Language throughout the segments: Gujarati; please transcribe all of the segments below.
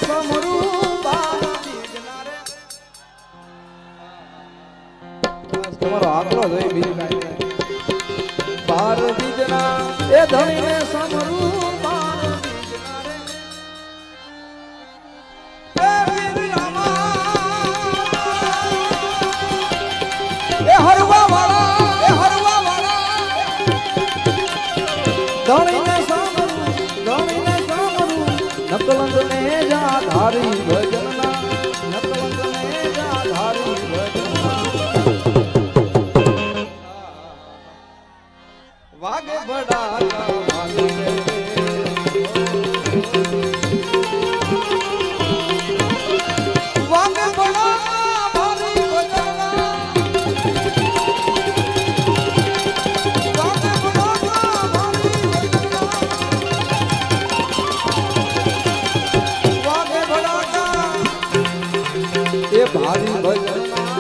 સમરૂ તમારો આકલો જોઈ બીજું કાંઈ બાર બીજના એ ધણીને સમરૂ બાર એ હરવા વાળા ધણીને સમરૂ નકલંદ ને જા ધારી ભજનના નકલંદ ને જા ધારી ભજનના વાગે બડાકા વાગે વાગે બડાકા ભારી ભજનના વાગે બડાકા ભારી ભજનના વાગે બડાકા એ ભારી ભજનના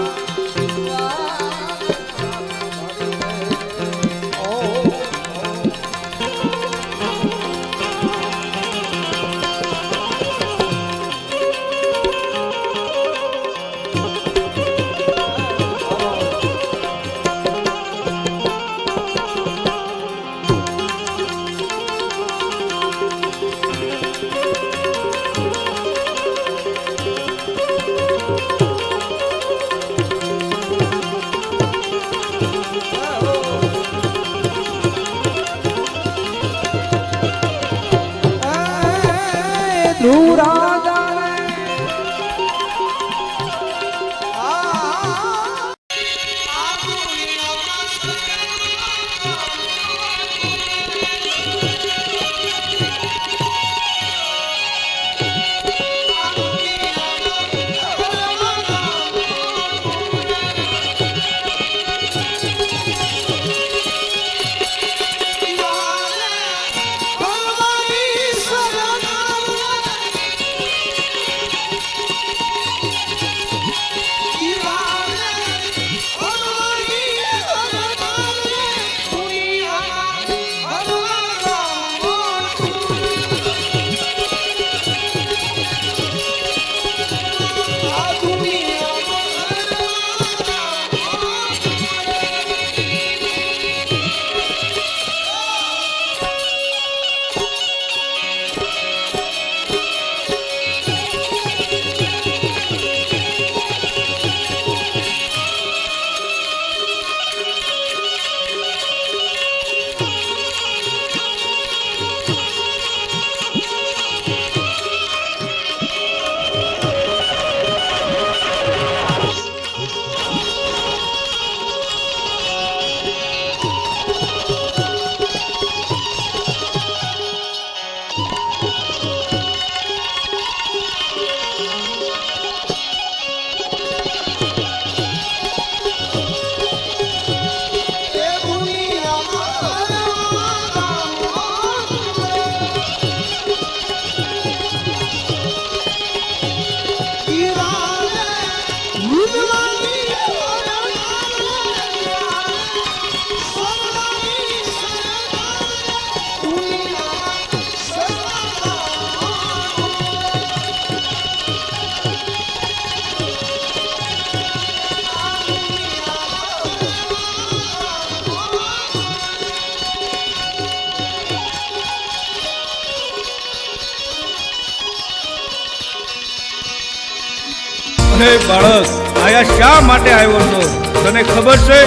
બાળક આયા શા માટે આવ્યો છો? તને ખબર છે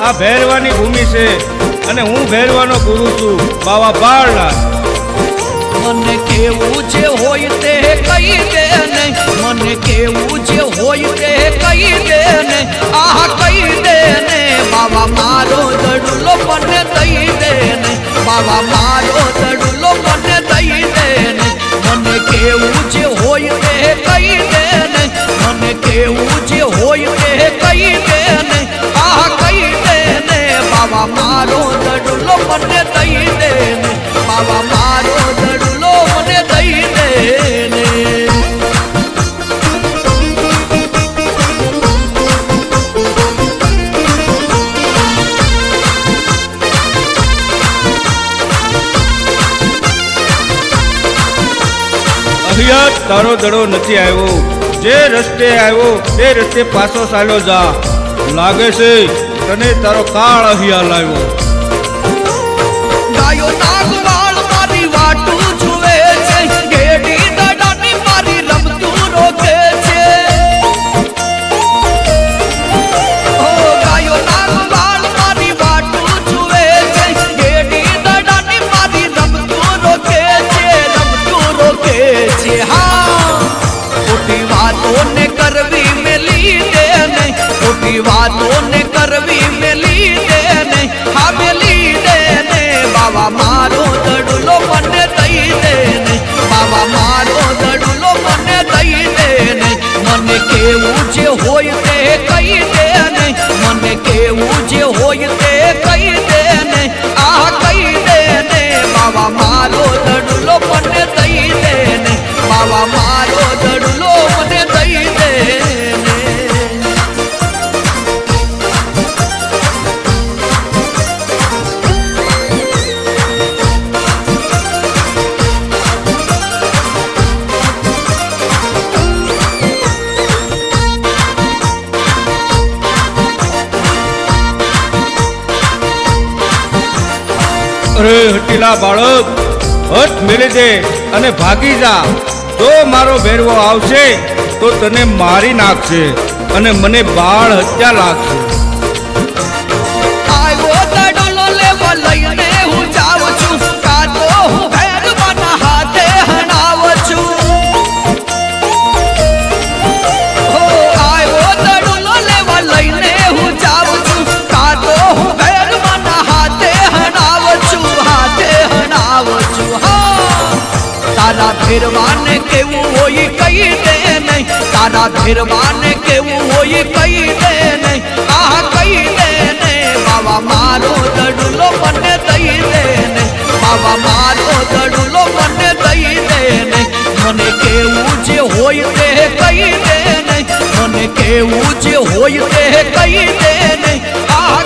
આ ભૈરવાની ભૂમિ છે અને હું ભૈરવાનો ગુરુ છું, બાવા બાળનાથ. મને કેવું જે હોય તે કહી દે ને, મને કેવું જે હોય તે કહી દે ને, આહ કહી દે ને બાવા મારો દડલો મને દઈ દે ને, બાવા મારો દડલો મને દઈ દે ને. મને કેવું જે હોય તે કહી દે ને, મને કેવું જે હોય તે કહી દે ને, આહ કહી દે ને બાવા મારો દડલો મને દઈ દે ને, બાવા મારો દડલો મને દઈ દે ને. અહીંયા તારો દડો નથી આવ્યો. જે રસ્તે આવ્યો તે રસ્તે પાછો ચાલ્યો જા. લાગે છે તને તારો કાળ અહીંયા લાવ્યો. ગાયો નાગવાળ મારી વાટું જુએ છે, ઘેડી દડાની મારી રમતું રોકે છે. ઓ ગાયો નાગવાળ મારી વાટું જુએ છે, ઘેડી દડાની મારી રમતું રોકે છે, રમતું રોકે છે. હા, ખોટી વાતોને કરવી મેલી દે નહીં, ખોટી વાતોને કરવી મેલી દે નહીં. હા, મેલી દે ને બાવા મારો દડુલો મને દઈ દે ને, બાવા મારો દડુલો મને દઈ દે ને. મને કેવું જે હોય તે કહી દે ને, મને કેવું જે હોય તે કહી દે ને. આ કહી દે ને બાવા મારો દડુલો મને દઈ દે ને, બાવા મારો દડુલો મને દઈ દે ને. અરે હટીલા બાળક, હઠ મેળી દે અને ભાગી જા. જો મારો ભેરવો આવશે તો તને મારી નાખશે અને મને બાળ હત્યા લાગશે. આવ્યો દડુલો લેવા લઈને હું જાઉં છું, કાતો હું ભેરવાના હાથે હણાવું છું. હો, આવ્યો દડુલો લેવા લઈને હું જાઉં છું, કાતો હું ભેરવાના હાથે હણાવું છું, હાથે હણાવું છું. હા, તારા ભેરવાને કેવું હોય કહી દે નહીં, તારા ભેરવાને કેવું હોય કહી દે નહીં. આ કહી દે ને બાવા મારો દડુલો મને દઈ દે ને, બાવા મારો દડુલો મને દઈ દે ને. મને કેવું જે હોય તે કહી દે ને, મને કેવું જે હોય તે કહી દે ને. આ